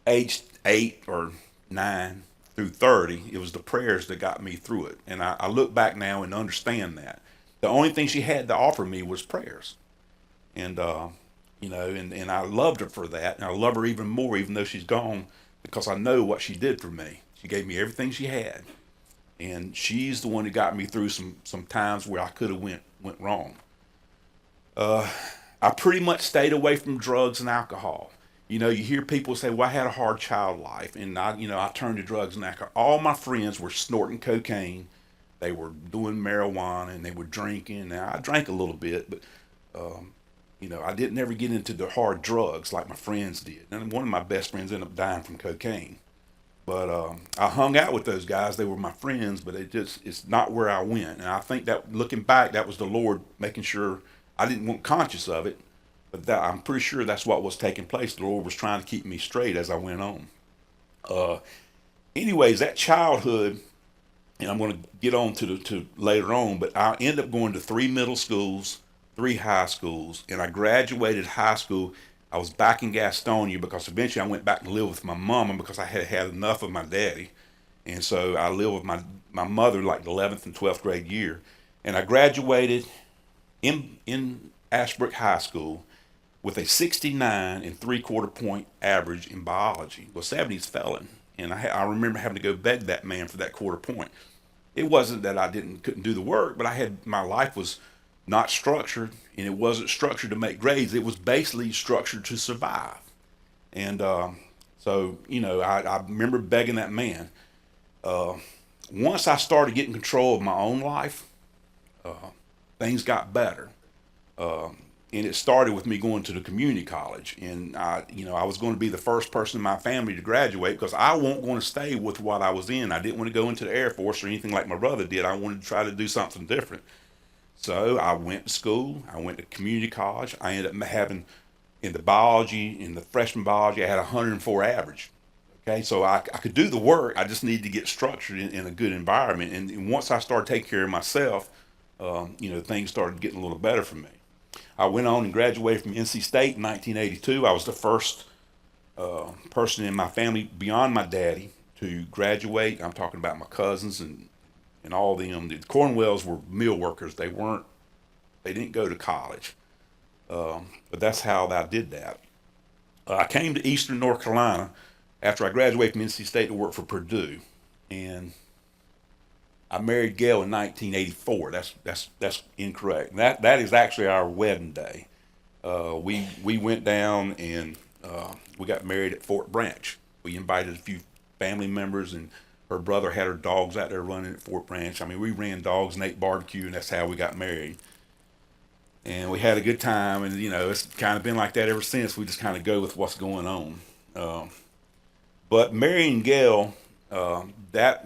age 8 or 9 through 30, it was the prayers that got me through it. And I look back now and understand that. The only thing she had to offer me was prayers. And, and I loved her for that. And I love her even more, even though she's gone, because I know what she did for me. She gave me everything she had. And she's the one that got me through some times where I could have went wrong. I pretty much stayed away from drugs and alcohol. You hear people say, "Well, I had a hard child life," and I turned to drugs and alcohol. All my friends were snorting cocaine, they were doing marijuana, and they were drinking. Now, I drank a little bit, but I didn't ever get into the hard drugs like my friends did. And one of my best friends ended up dying from cocaine. But I hung out with those guys. They were my friends, but it's not where I went. And I think that, looking back, that was the Lord making sure I didn't want conscious of it. But I'm pretty sure that's what was taking place. The Lord was trying to keep me straight as I went on. Anyways, that childhood, and I'm going to get on to later on, but I ended up going to 3 middle schools, 3 high schools, and I graduated high school. I was back in Gastonia because eventually I went back to live with my mama because I had had enough of my daddy. And so I lived with my mother like the 11th and 12th grade year. And I graduated in Ashbrook High School with a 69 and three-quarter point average in biology. Well, 70's felon. And I remember having to go beg that man for that quarter point. It wasn't that I couldn't do the work, but my life was not structured, and it wasn't structured to make grades. It was basically structured to survive. And so, I remember begging that man. Once I started getting control of my own life, things got better. And it started with me going to the community college. And I was going to be the first person in my family to graduate because I wasn't going to stay with what I was in. I didn't want to go into the Air Force or anything like my brother did. I wanted to try to do something different. So I went to school. I went to community college. I ended up having, in the freshman biology, I had 104 average. Okay, so I could do the work. I just needed to get structured in a good environment. And once I started taking care of myself, things started getting a little better for me. I went on and graduated from NC State in 1982. I was the first person in my family beyond my daddy to graduate. I'm talking about my cousins and all of them. The Cornwells were mill workers. They didn't go to college. But that's how I did that. I came to Eastern North Carolina after I graduated from NC State to work for Purdue. And I married Gail in 1984. That's incorrect. That is actually our wedding day. We went down and we got married at Fort Branch. We invited a few family members, and her brother had her dogs out there running at Fort Branch. I mean, we ran dogs and ate barbecue, and that's how we got married. And we had a good time, and it's kind of been like that ever since. We just kind of go with what's going on. But marrying Gail, that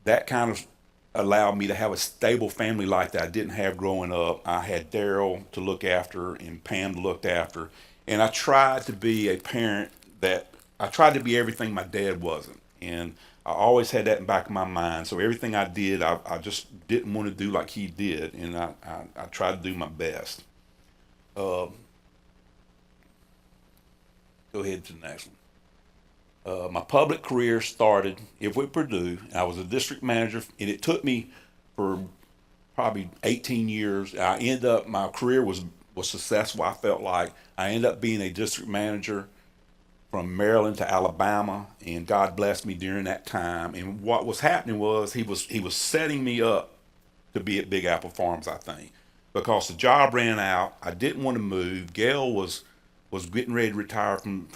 kind of allowed me to have a stable family life that I didn't have growing up. I had Daryl to look after and Pam to look after. And I tried to be a parent I tried to be everything my dad wasn't. And I always had that in the back of my mind. So everything I did, I just didn't want to do like he did. And I tried to do my best. Go ahead to the next one. My public career started with Purdue. I was a district manager, and it took me for probably 18 years. My career was successful. I felt like I ended up being a district manager from Maryland to Alabama, and God blessed me during that time. And what was happening was he was setting me up to be at Big Apple Farms, I think, because the job ran out. I didn't want to move. Gail was getting ready to retire from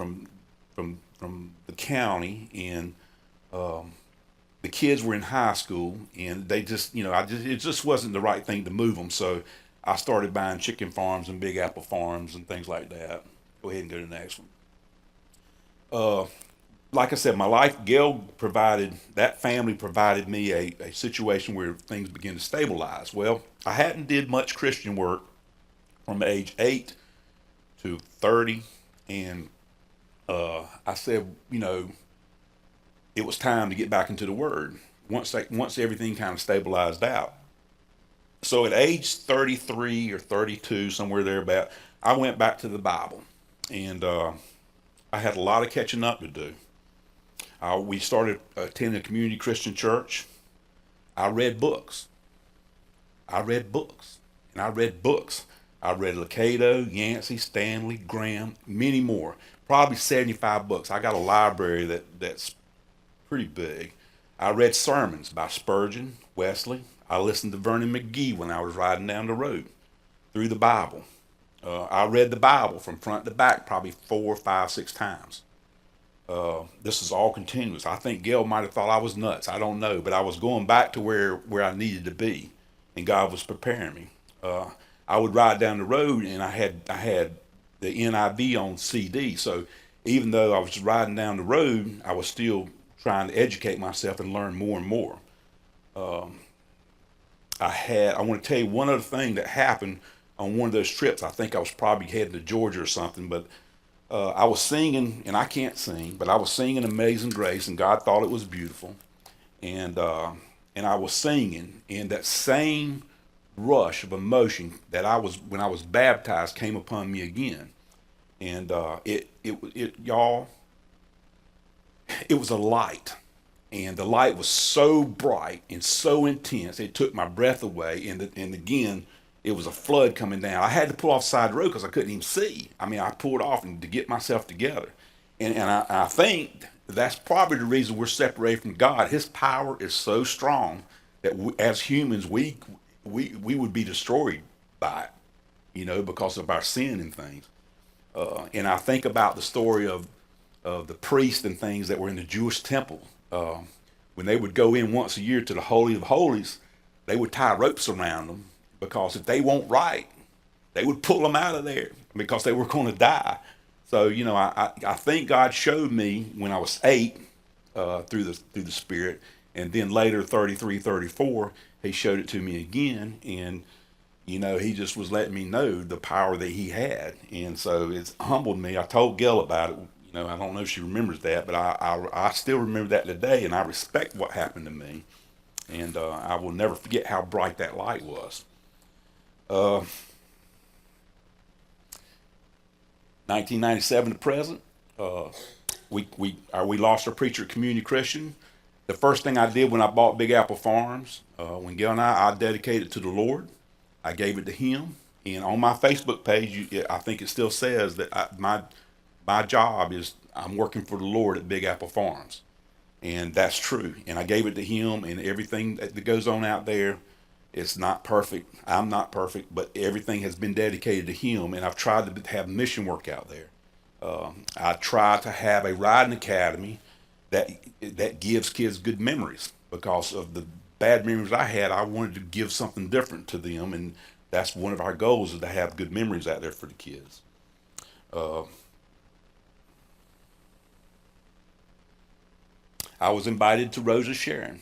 the county, and the kids were in high school, and they just, it just wasn't the right thing to move them. So I started buying chicken farms and Big Apple Farms and things like that. Go ahead and go to the next one. Like I said, my life, that family provided me a situation where things began to stabilize. Well, I hadn't did much Christian work from age 8 to 30, and I said, it was time to get back into the Word once everything kind of stabilized out. So at age 33 or 32, somewhere thereabout, I went back to the Bible, and I had a lot of catching up to do. We started attending a community Christian church. I read books. I read Lucado, Yancey, Stanley, Graham, many more. Probably 75 books. I got a library that's pretty big. I read sermons by Spurgeon, Wesley. I listened to Vernon McGee when I was riding down the road through the Bible. I read the Bible from front to back probably 4, 5, 6 times. This is all continuous. I think Gail might have thought I was nuts. I don't know, but I was going back to where I needed to be, and God was preparing me. I would ride down the road, and I had the NIV on CD. So even though I was riding down the road, I was still trying to educate myself and learn more and more. I want to tell you one other thing that happened on one of those trips. I think I was probably heading to Georgia or something, but I was singing, and I can't sing, but I was singing Amazing Grace, and God thought it was beautiful. And I was singing, and that same rush of emotion that when I was baptized came upon me again. And y'all, it was a light. And the light was so bright and so intense, it took my breath away. And again, it was a flood coming down. I had to pull off the side of the road because I couldn't even see. I mean, I pulled off to get myself together. And I think that's probably the reason we're separated from God. His power is so strong that as humans, we would be destroyed by it, because of our sin and things. And I think about the story of the priests and things that were in the Jewish temple. When they would go in once a year to the Holy of Holies, they would tie ropes around them, because if they weren't right, they would pull them out of there because they were going to die. So, I think God showed me when I was 8 through the Spirit, and then later 33, 34, he showed it to me again, and he just was letting me know the power that he had. And so it's humbled me. I told Gail about it. I don't know if she remembers that, but I still remember that today, and I respect what happened to me. And I will never forget how bright that light was. 1997 to present, we lost our preacher at Community Christian. The first thing I did when I bought Big Apple Farms, when Gail and I dedicated it to the Lord. I gave it to him, and on my Facebook page, I think it still says that my job is I'm working for the Lord at Big Apple Farms, and that's true. And I gave it to him, and everything that goes on out there, it's not perfect. I'm not perfect, but everything has been dedicated to him, and I've tried to have mission work out there. I try to have a riding academy that gives kids good memories, because of the bad memories I had. I wanted to give something different to them, and that's one of our goals, is to have good memories out there for the kids. I was invited to Rosa Sharon.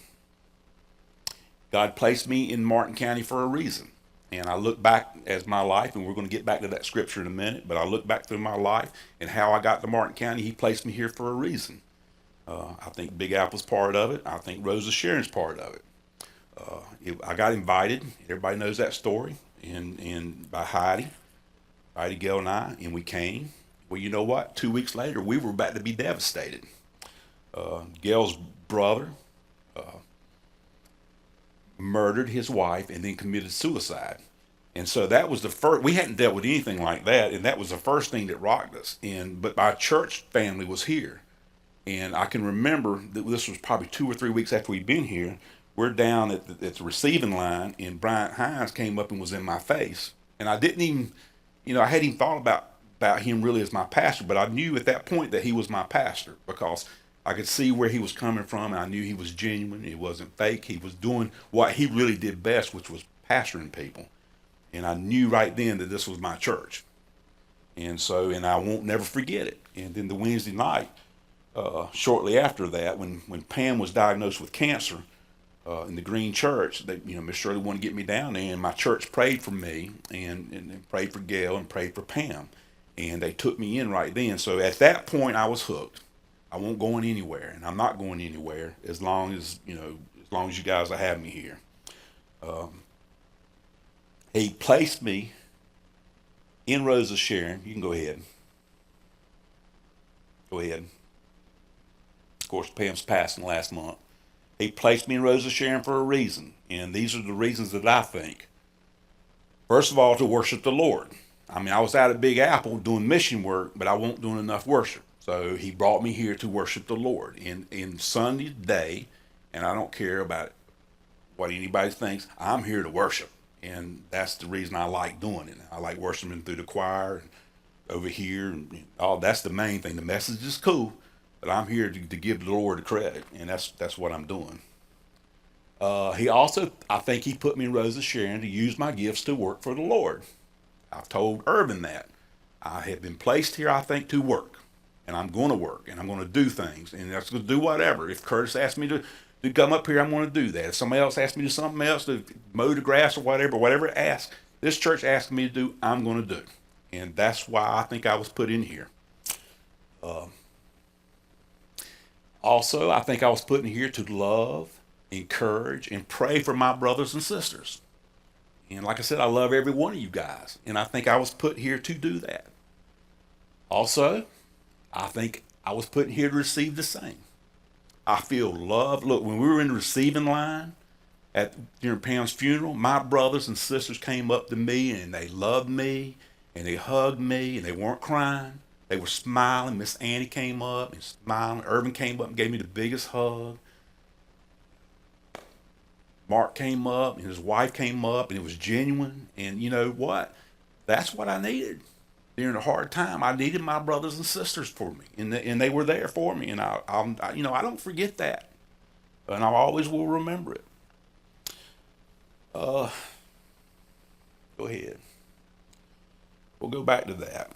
God placed me in Martin County for a reason. And I look back as my life, and we're going to get back to that scripture in a minute, but I look back through my life and how I got to Martin County. He placed me here for a reason. I think Big Apple's part of it. I think Rosa Sharon's part of it. I got invited. Everybody knows that story. And by Heidi, Gail, and I, and we came. Well, you know what? 2 weeks later, we were about to be devastated. Gail's brother murdered his wife and then committed suicide. And so that was the first. We hadn't dealt with anything like that, and that was the first thing that rocked us. But my church family was here, and I can remember that this was probably 2 or 3 weeks after we'd been here. We're down at the receiving line, and Bryant Hines came up and was in my face, and I didn't even, I hadn't even thought about him really as my pastor, but I knew at that point that he was my pastor, because I could see where he was coming from, and I knew he was genuine. It wasn't fake. He was doing what he really did best, which was pastoring people. And I knew right then that this was my church. And I won't never forget it. And then the Wednesday night, shortly after that, when Pam was diagnosed with cancer in the Green Church, Miss Shirley wanted to get me down there, and my church prayed for me and prayed for Gail and prayed for Pam. And they took me in right then. So at that point, I was hooked. I won't go anywhere, and I'm not going anywhere as long as you guys are having me here. He placed me in Rosa Sharon. You can go ahead. Go ahead. Of course, Pam's passing last month. He placed me in Rosa Sharon for a reason, and these are the reasons that I think. First of all, to worship the Lord. I was out at Big Apple doing mission work, but I wasn't doing enough worship. So he brought me here to worship the Lord. In Sunday day, and I don't care about what anybody thinks, I'm here to worship. And that's the reason I like doing it. I like worshiping through the choir and over here. And all that's the main thing. The message is cool, but I'm here to give the Lord the credit. And that's what I'm doing. I think he put me in Rosa Sharon to use my gifts to work for the Lord. I've told Urban that. I have been placed here, I think, to work. And I'm going to work, and I'm going to do things, and I'm going to do whatever. If Curtis asks me to come up here, I'm going to do that. If somebody else asks me to do something else, to mow the grass or whatever it asks, this church asks me to do, I'm going to do. And that's why I think I was put in here. Also, I think I was put in here to love, encourage, and pray for my brothers and sisters. And like I said, I love every one of you guys, and I think I was put here to do that. Also, I think I was put here to receive the same. I feel love. Look, when we were in the receiving line during Pam's funeral, my brothers and sisters came up to me and they loved me and they hugged me and they weren't crying. They were smiling. Miss Annie came up and smiling. Irvin came up and gave me the biggest hug. Mark came up and his wife came up and it was genuine. And you know what? That's what I needed during a hard time. I needed my brothers and sisters for me, and they were there for me. And I don't forget that, and I always will remember it. Go ahead. We'll go back to that.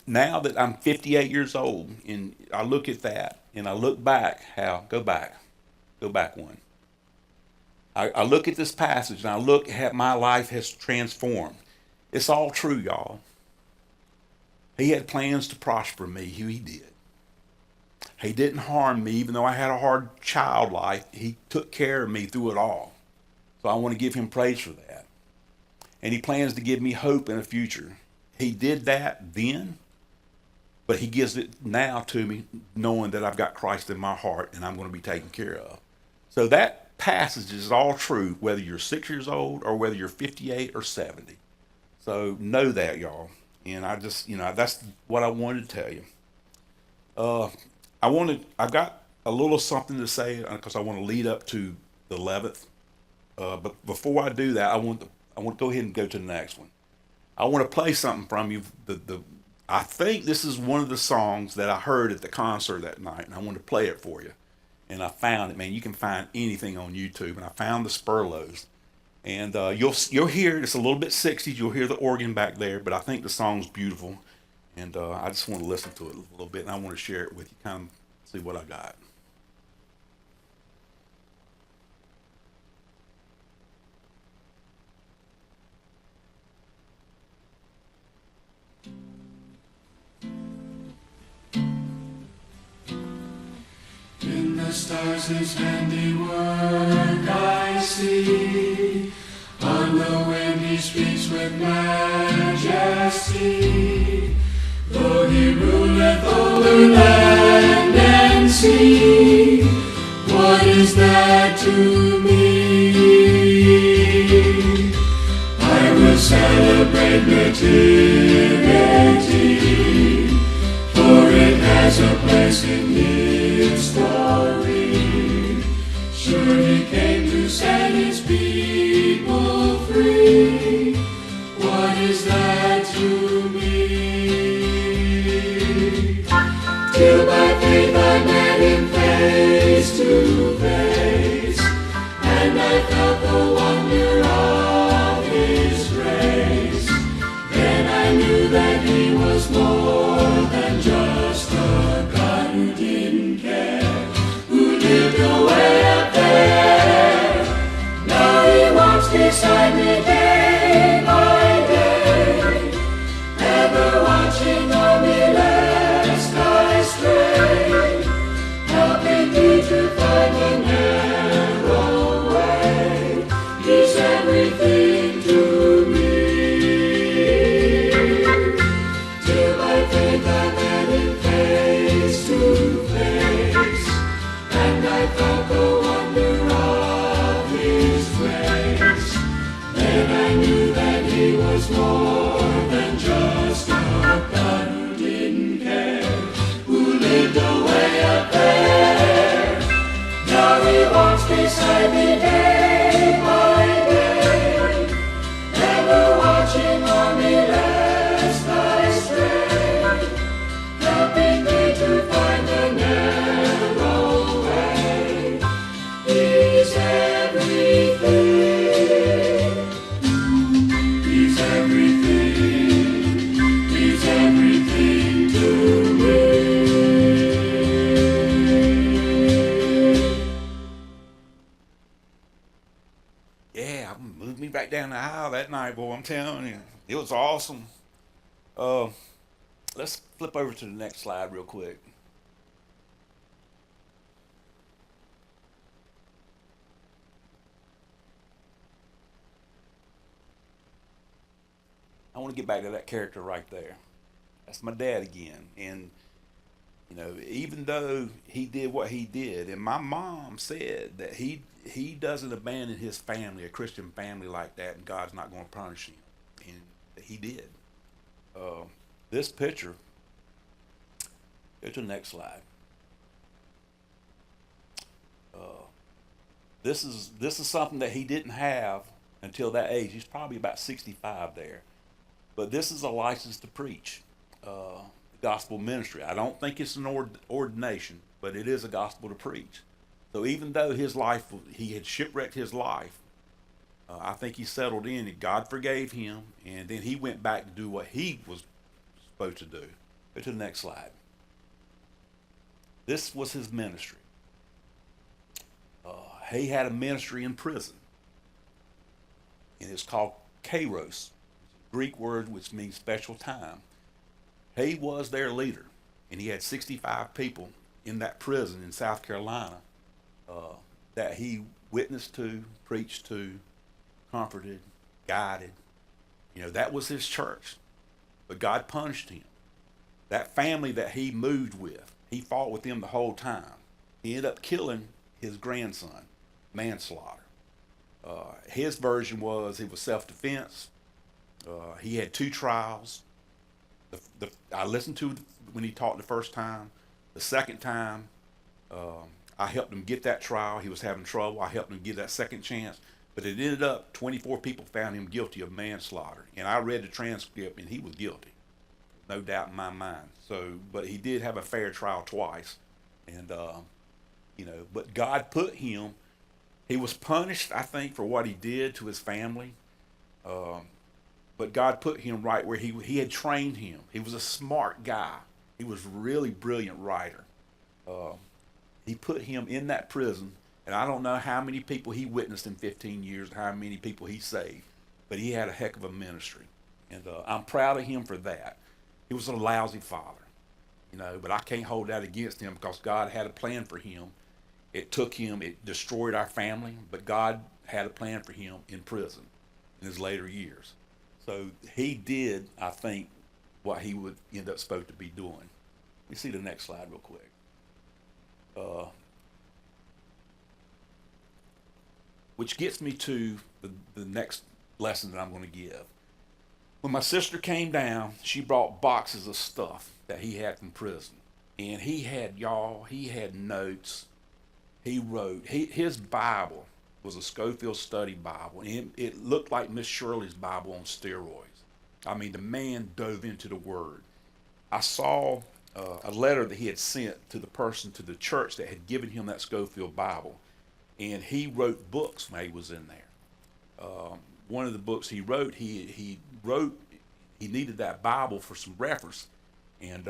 Now that I'm 58 years old, and I look at that, and I look back, go back one. I look at this passage, and I look at how my life has transformed. It's all true, y'all. He had plans to prosper me. He did. He didn't harm me, even though I had a hard child life. He took care of me through it all. So I want to give him praise for that. And he plans to give me hope in the future. He did that then, but he gives it now to me, knowing that I've got Christ in my heart and I'm going to be taken care of. So that passage is all true, whether you're 6 years old or whether you're 58 or 70. So know that, y'all. And I just, that's what I wanted to tell you. I've got a little something to say because I want to lead up to the 11th. But before I do that, I want to go ahead and go to the next one. I want to play something from you. I think this is one of the songs that I heard at the concert that night, and I want to play it for you. And I found it, man. You can find anything on YouTube, and I found the Spurlows. And you'll hear it. It's a little bit 60s. You'll hear the organ back there, but I think the song's beautiful. And I just want to listen to it a little bit, and I want to share it with you, kind of see what I got. In the stars his handiwork I see, on the wind he speaks with majesty. Though he ruleth over land and sea, what is that to me? I will celebrate nativity, for it has a place in his story. Sure he came to set his people free. What is that to me? Till by faith I met him face to face, and I felt the wonder of his grace. Then I knew that he was more than just a God who didn't care, who lived away up there. Now he walks beside me day by day, ever watching over me lest I stray, helping me to find the narrow way. He's everything to me. Till by faith I met him face to face, and I felt the wonder of his grace. Then I knew that he was more than just a God who didn't care, who lived away up there. Now he walks beside me day by day, ever watching on me lest I stray, helping me to find the narrow way. He's everything. He's everything. He's everything to me. Yeah, moved me back down the aisle that night, boy. I'm telling you, it was awesome. Let's flip over to the next slide real quick. I want to get back to that character right there. That's my dad again. And, you know, even though he did what he did, and my mom said that he doesn't abandon his family, a Christian family like that, and God's not going to punish him. And he did. This picture, go to the next slide. This is something that he didn't have until that age. He's probably about 65 there. But this is a license to preach, gospel ministry. I don't think it's an ordination, but it is a gospel to preach. So even though his life, he had shipwrecked his life, I think he settled in and God forgave him, and then he went back to do what he was supposed to do. Go to the next slide. This was his ministry. He had a ministry in prison, and it's called kairos, Greek word which means special time. He was their leader, and he had 65 people in that prison in South Carolina that he witnessed to, preached to, comforted, guided. You know, that was his church. But God punished him. That family that he moved with, he fought with them the whole time. He ended up killing his grandson, manslaughter. His version was it was self-defense. He had 2 trials. I listened to when he talked the first time. The second time, I helped him get that trial. He was having trouble. I helped him get that second chance. But it ended up 24 people found him guilty of manslaughter. And I read the transcript, and he was guilty. No doubt in my mind. So, but he did have a fair trial twice. And, you know, but God put him, he was punished, I think, for what he did to his family. But God put him right where he had trained him. He was a smart guy. He was a really brilliant writer. He put him in that prison, and I don't know how many people he witnessed in 15 years, how many people he saved, but he had a heck of a ministry. And I'm proud of him for that. He was a lousy father, you know, but I can't hold that against him because God had a plan for him. It took him, it destroyed our family, but God had a plan for him in prison in his later years. So he did, I think, what he would end up supposed to be doing. Let me see the next slide real quick. Which gets me to the next lesson that I'm going to give. When my sister came down, she brought boxes of stuff that he had from prison. And he had notes. He wrote, his Bible was a Schofield Study Bible. And it looked like Miss Shirley's Bible on steroids. I mean, the man dove into the Word. I saw a letter that he had sent to the person, to the church that had given him that Schofield Bible. And he wrote books when he was in there. One of the books he wrote, he needed that Bible for some reference. And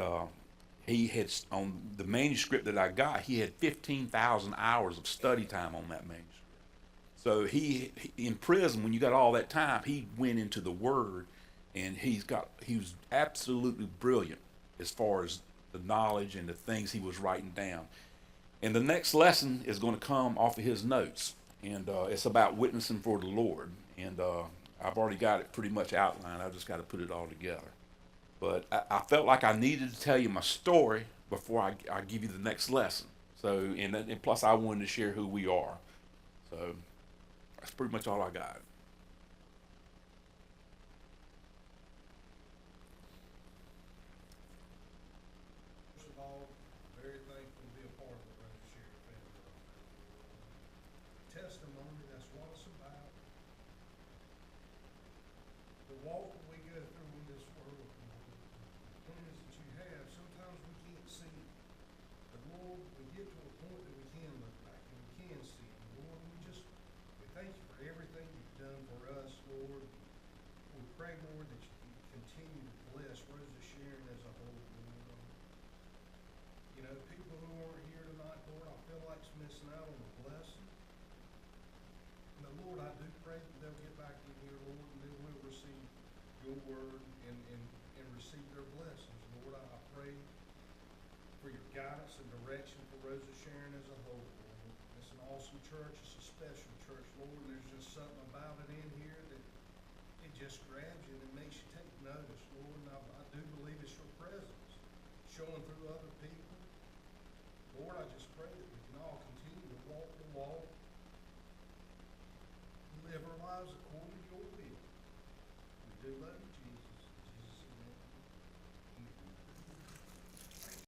he had, on the manuscript that I got, he had 15,000 hours of study time on that manuscript. So he in prison, when you got all that time, he went into the Word, and he was absolutely brilliant as far as the knowledge and the things he was writing down. And the next lesson is going to come off of his notes, and it's about witnessing for the Lord. And I've already got it pretty much outlined. I've just got to put it all together. But I felt like I needed to tell you my story before I give you the next lesson. So, and plus I wanted to share who we are. So that's pretty much all I got. First of all, very thankful to be a part of the Brother Sharon family. Testimony, that's what it's about. The walk that we go through in this world, the plans that you have, sometimes we can't see. But Lord, we get to a point that we can look back and we can see. And Lord, we thank you for everything you've done for us, Lord. We pray, Lord, that you continue to bless Rosa Sharon as a whole, Lord. You know, people who aren't here tonight, Lord, I feel like's missing out on a blessing. But Lord, I do pray that they'll get back in here, Lord, and they will receive your word and receive their blessings. Lord, I pray for your guidance and direction for Rosa Sharon as a whole, Lord. It's an awesome church. It's a special church, Lord, and there's just something about it in here that it just grabs you and it makes you take notice, Lord, and I do believe it's your presence showing through other people. Lord, I just pray that we can all continue to walk the walk, live our lives according to your will. We do love you,